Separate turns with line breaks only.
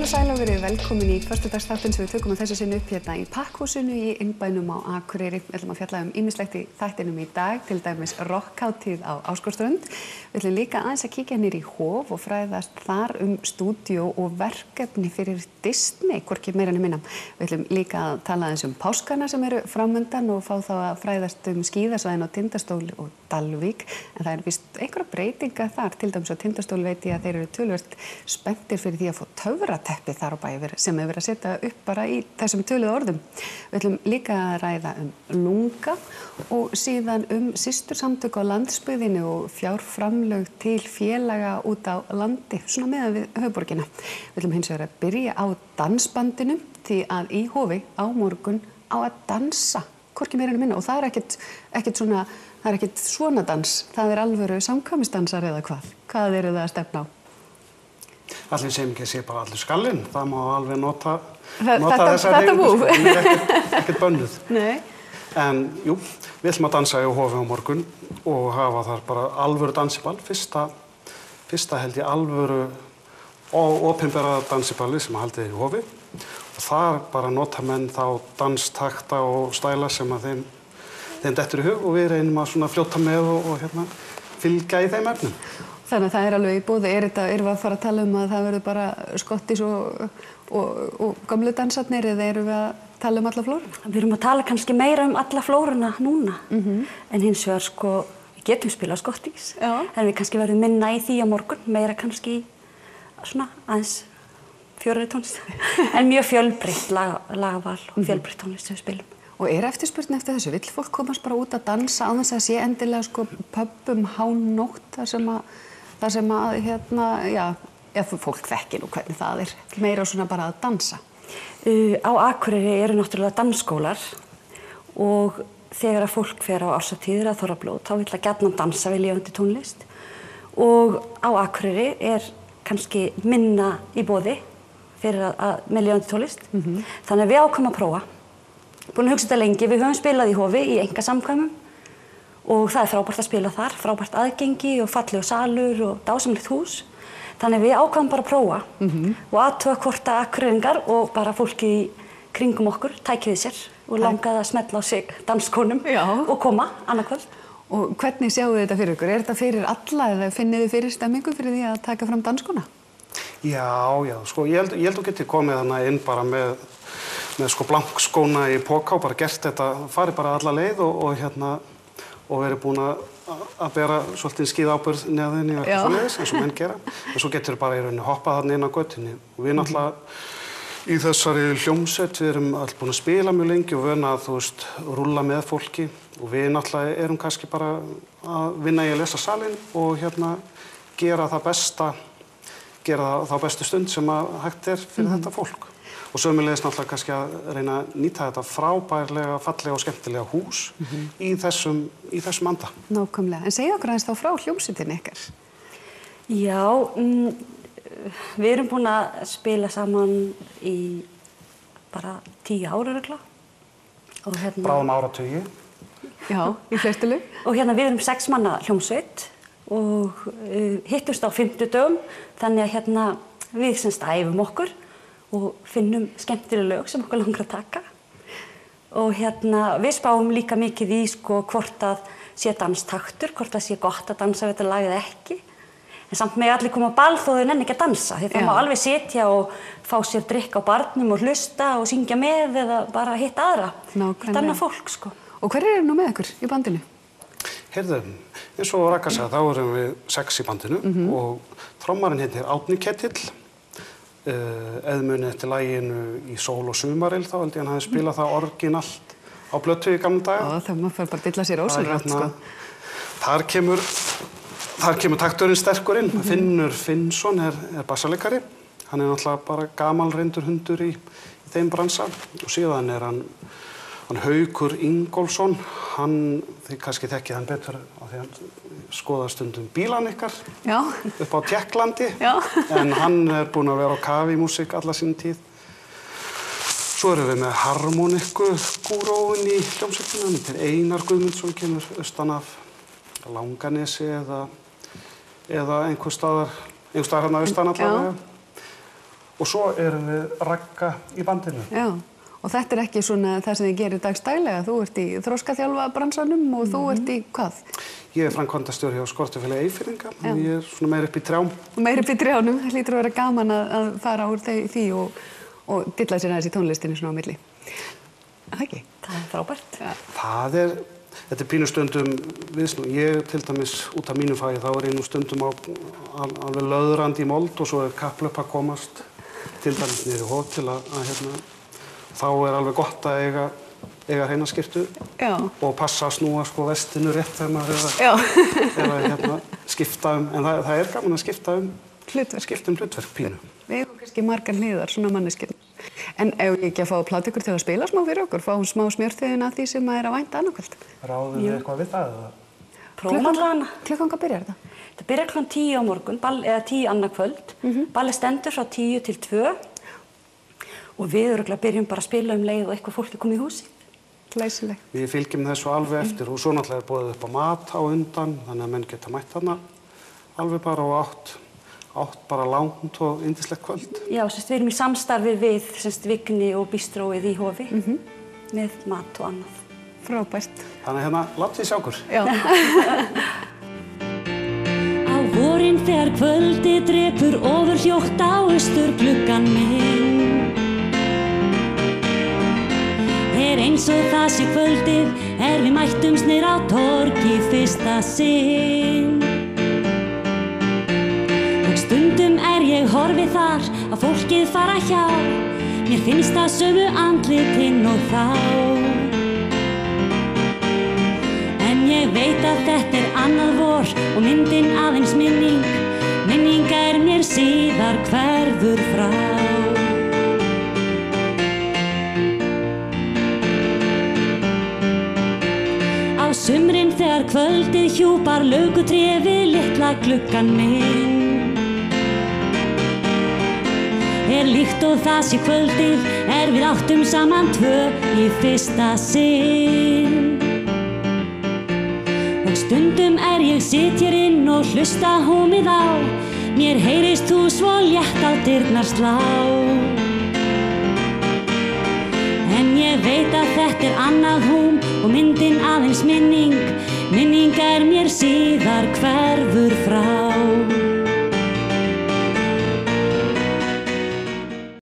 Komið sæl og verið velkomin í föstudagsþáttinn sem við tökum að þessu sinni upp hérna í Pakkhúsinu í innbænum á Akureyri. Við ætlum að fjalla ýmislegt í þættinum í dag, til dæmis rokkhátíð á Ásgårdsströnd. Við ætlum líka aðeins að kíkja niður í Hof og fræðast þar stúdíó og verkefni fyrir Disney, hvorki meira en minna. Við ætlum líka að tala aðeins páskana sem eru framundan og fá þá að fræðast skíðasvæðin á Tindastóli og Dalvík. En það er víst einhverja breytinga þar, til dæmis á Tindastóli veit ég að þeir eru töluvert spenntir fyrir því að fá töfrateppi þar á bæ sem hefur verið að setja upp bara í þessum töluðu orðum. Við ætlum líka að ræða lunga og síðan systursamtök á landsbyggðinni og fjárframlög til félaga út á landi, svona meðan við höfuðborgina. Við ætlum hins vegar að byrja á dansbandinu því að í Hofi á morgun á að dansa, hvorki meira en minna, og það er ekkert svona dans, það er alvöru samkvæmisdansar eða hvað? Hvað eru það að stefna á?
Allir sem ekki sé bara allir skallinn, það má alveg nota þessa
múf.
Ekkert bönnuð.
Nei.
En jú, við ætlum að dansa í Hofi á morgun og hafa þar bara alvöru dansiball, fyrsta held ég alvöru og opinbera dansiballi sem haldið í Hofi. Og þar bara nota menn þá danstakta og stæla sem að þeim dettur í hug og við reynum að svona fljóta með og fylgja í þeim efnum.
Þannig að það er alveg í boði. Erum við að fara að tala að það verður bara skottis og gamlu dansarnir eða erum við að tala alla flóruna?
Við erum að tala kannski meira alla flóruna núna. En hins vegar við getum spilað skottis. En við kannski verðum minna í því á morgun, meira kannski svona aðeins fjörari tónlist. En mjög fjölbreytt lagaval og fjölbreytt tónlist sem við spilum.
Og eftirspurn eftir þessu? Vill fólk komast bara út að dansa án þess að sé endilega pöbbum hánótt þar sem fólk þekkir nú hvernig það er, meira svona bara að dansa?
Á Akureyri eru náttúrulega dansskólar og þegar að fólk fer á árshátíðir að Þorrablót þá vill að gjarnan dansa við lifandi tónlist og á Akureyri er kannski minna í boði fyrir með lifandi tónlist. Þannig að við ákveðum að prófa. Búin að hugsa þetta lengi, við höfum spilað í Hofi í einkasamkvæmum og það er frábært að spila þar, frábært aðgengi og fallegur salur og dásamlegt hús. Þannig við ákváðum bara að prófa og athuga hvort að Akureyringar og bara fólki í kringum okkur tæki við sér og langaði að smella á sig danskonum og koma annað kvöld.
Og hvernig sjáu þið þetta fyrir ykkur? Er þetta fyrir alla eða finnið þið fyrir stemmingu fyrir því að taka fram danskona?
Já, ég held þú geti komið þarna inn bara með blankskóna í poka og bara gert þetta, farið bara alla leið og verið búin að bera svolítið skíðaábyrgð neðin í eitthvað svoleiðis eins og menn gera. En svo getur bara í rauninni hoppað þarna inn á götunni. Og við náttúrulega í þessari hljómsveit, við erum allir búin að spila mjög lengi og vöna að rúlla með fólki og við náttúrulega erum kannski bara að vinna í að lesa salinn og gera þá bestu stund sem að hægt er fyrir þetta fólk. Og sömuleiðis náttúrulega kannski að reyna að nýta þetta frábærlega, fallega og skemmtilega hús í þessum anda.
Nákvæmlega. En segja okkur aðeins þá frá hljómsveitinni ykkar.
Já, við erum búin að spila saman í bara 10 ár örugglega.
Bráðum áratugi.
Já, í fleirtölu.
Og við erum 6 manna hljómsveit og hittumst á 50 dögum, þannig að við æfum okkur og finnum skemmtileg lög sem okkur langar að taka. Og við spáum líka mikið í hvort að sé danstaktur, hvort að sé gott að dansa við þetta lag eða ekki. En samt með allir koma á ball þó þau nenni ekki að dansa. Því það má alveg sitja og fá sér drykk á barnum og hlusta og syngja með eða bara hitta aðra. Hitta annað fólk,
Og hverjir eru nú með ykkur í bandinu?
Heyrðu, eins og Ragga sagði, þá erum við 6 í bandinu og trommarinn heitir Árni Ketill. Eðmunni eftir laginu í Sól og Sumarill, þá held ég hann hafi spilað það orginalt á plötu í gamla daga.
Það maður fyrir bara að dilla sér ósynrætt,
Þar kemur takturinn sterkur inn. Finnur Finnsson er bassaleikari. Hann er náttúrulega bara gamalreyndur hundur í þeim bransa. Og síðan er hann Haukur Ingólfsson. Þið kannski þekkið hann betur af því hann skoðar stundum bílan ykkar upp á Tékklandi. En hann er búinn að vera á kafi í músík alla sín tíð. Svo erum við með harmonikku-gúróin í hljómsveitina. Þetta er Einar Guðmundsson, kemur austan af Langanesi eða einhvers staðar hérna austan allavega. og svo erum við Ragga í bandinu.
Já, og þetta ekki svona það sem þið gerir dagstælega. Þú ert í þroskaþjálfa bransanum og þú ert í hvað?
Ég framkvæmdastjóri hjá Skortufélagi Eyfirðinga og ég svona meira upp í trjám.
Meira upp í trjánum, það hlýtur að vera gaman að fara úr því og dilla sér aðeins í tónlistinni svona á milli. Það ekki?
Það frábært.
Ja.
Þetta pínu stundum viðsnú. Ég til dæmis út af mínu fagi þá ég nú stundum alveg löðrandi í mold og svo kapplöp að komast til dæmis niður í Hof til að þá alveg gott að eiga hreina skyrtu og passa að snúa sko vestinu rétt þegar maður eða skipta en það gaman að skipta hlutverk pínu.
Við hefum kannski margar hliðar, svona manneskjur. En ef ég ekki að fá að pláta ykkur til að spila smá fyrir okkur, fáum smá smjörþiðin að því sem maður að vænta annarkvöld.
Ráðum við eitthvað við það?
Prófum allavega hana.
Klukkan hvað byrjar þetta?
Þetta byrjar klukkan 10 á morgun, eða 10 annað kvöld. Ballið stendur frá 10 til 2 og við örugglega byrjum bara að spila leið og eitthvað fólk komið í húsið.
Glæsileg.
Við fylgjum þessu alveg eftir og svo náttúrulega boðið upp á mat á undan, þannig að menn geta mætt þarna alveg bara og átt bara langt og yndislegt kvöld.
Já, við erum í samstarfi við Vigni og Bistróið í Hofi með mat og annað.
Frábært.
Þannig látið þið sjá okkur.
Já.
Á vorin þegar kvöldi drepur ofurhljótt á austurgluggann minn eins og það sé kvöldið við mættumst niður á torgi fyrsta sinn og stundum ég horfi þar að fólkið fara hjá mér finnst það sömu andlitin og þá en ég veit að þetta annað vor og myndin aðeins minning mér síðar hverfur frá Sumrin þegar kvöldið hjúpar laukutré við litla gluggann minn líkt og það sé kvöldið við áttum saman tvö í fyrsta sinn og stundum ég sit hér inn og hlusta húmið á mér heyrist þú svo létt á dyrnar slá en ég veit að þetta annað húm og myndin aðeins minning mér síðar hverfur frá